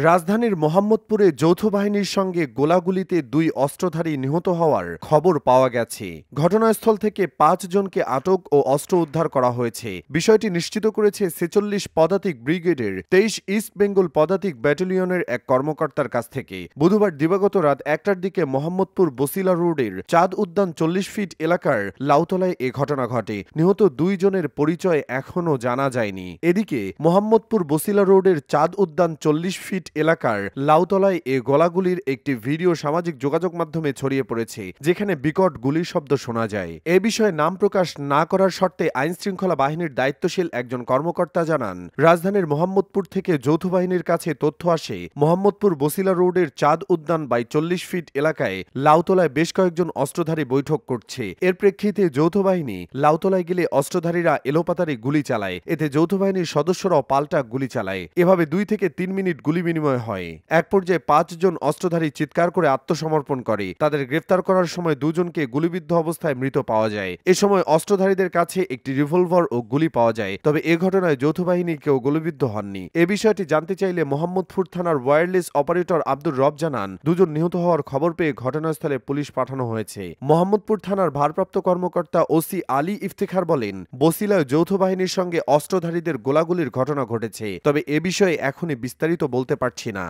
রাজধানীর মোহাম্মদপুরে যৌথ বাহিনীর সঙ্গে গোলাগুলিতে দুই অস্ত্রধারী নিহত হওয়ার খবর পাওয়া গেছে। ঘটনাস্থল থেকে ৫ জনকে আটক ও অস্ত্র উদ্ধার করা হয়েছে। বিষয়টি নিশ্চিত করেছে ৪৬ পদাতিক ব্রিগেডের ২৩ ইস্ট বেঙ্গল পদাতিক ব্যাটালিয়নের এক কর্মকর্তার কাছ থেকে। বুধবার দিবাগত রাত ১টার দিকে মোহাম্মদপুর বসিলা রোডের চাঁদ উদ্যান ৪০ ফিট এলাকার লাউতলায় এ ঘটনা ঘটে। নিহত ২ জনের পরিচয় এখনও জানা যায়নি। এদিকে মোহাম্মদপুর বসিলা রোডের চাঁদ উদ্যান ৪০ ফিট এলাকার লাউতলায় এ গোলাগুলির একটি ভিডিও সামাজিক যোগাযোগ মাধ্যমে ছড়িয়ে পড়েছে, যেখানে বিকট গুলির শব্দ শোনা যায়। এ বিষয়ে নাম প্রকাশ না করার শর্তে আইনশৃঙ্খলা বাহিনীর দায়িত্বশীল একজন কর্মকর্তা জানান, রাজধানীর মোহাম্মদপুর থেকে যৌথ বাহিনীর কাছে তথ্য আসে মোহাম্মদপুর বসিলা রোডের চাঁদ উদ্যান বাই ৪০ ফিট এলাকায় লাউতলায় বেশ কয়েকজন অস্ত্রধারী বৈঠক করছে। এর প্রেক্ষিতে যৌথ বাহিনী লাউতলায় গেলে অস্ত্রধারীরা এলোপাতাড়ি গুলি চালায়। এতে যৌথ বাহিনীর সদস্যরাও পাল্টা গুলি চালায়। এভাবে ২ থেকে ৩ মিনিট গুলি বিনিময় হয়। এক পর্যায়ে ৫ জন অস্ত্রধারী চিৎকার করে আত্মসমর্পণ করে। তাদের গ্রেফতার করার সময় ২ জনকে গুলিবিদ্ধ অবস্থায় মৃত পাওয়া যায়। এ সময় অস্ত্রধারীদের কাছে একটি রিভলভার ও গুলি পাওয়া যায়। তবে এ ঘটনায় যৌথ বাহিনী কেউ গুলিবিদ্ধ হননি। এ বিষয়টি জানতে চাইলে মোহাম্মদপুর থানার ওয়্যারলেস অপারেটর আব্দুর রব জানান, ২ জন নিহত হওয়ার খবর পেয়ে ঘটনাস্থলে পুলিশ পাঠানো হয়েছে। মোহাম্মদপুর থানার ভারপ্রাপ্ত কর্মকর্তা ওসি আলী ইফতেখার বলেন, বসিলায় যৌথ বাহিনীর সঙ্গে অস্ত্রধারীদের গোলাগুলির ঘটনা ঘটেছে। তবে এ বিষয়ে এখনই বিস্তারিত বলতে পারছি না।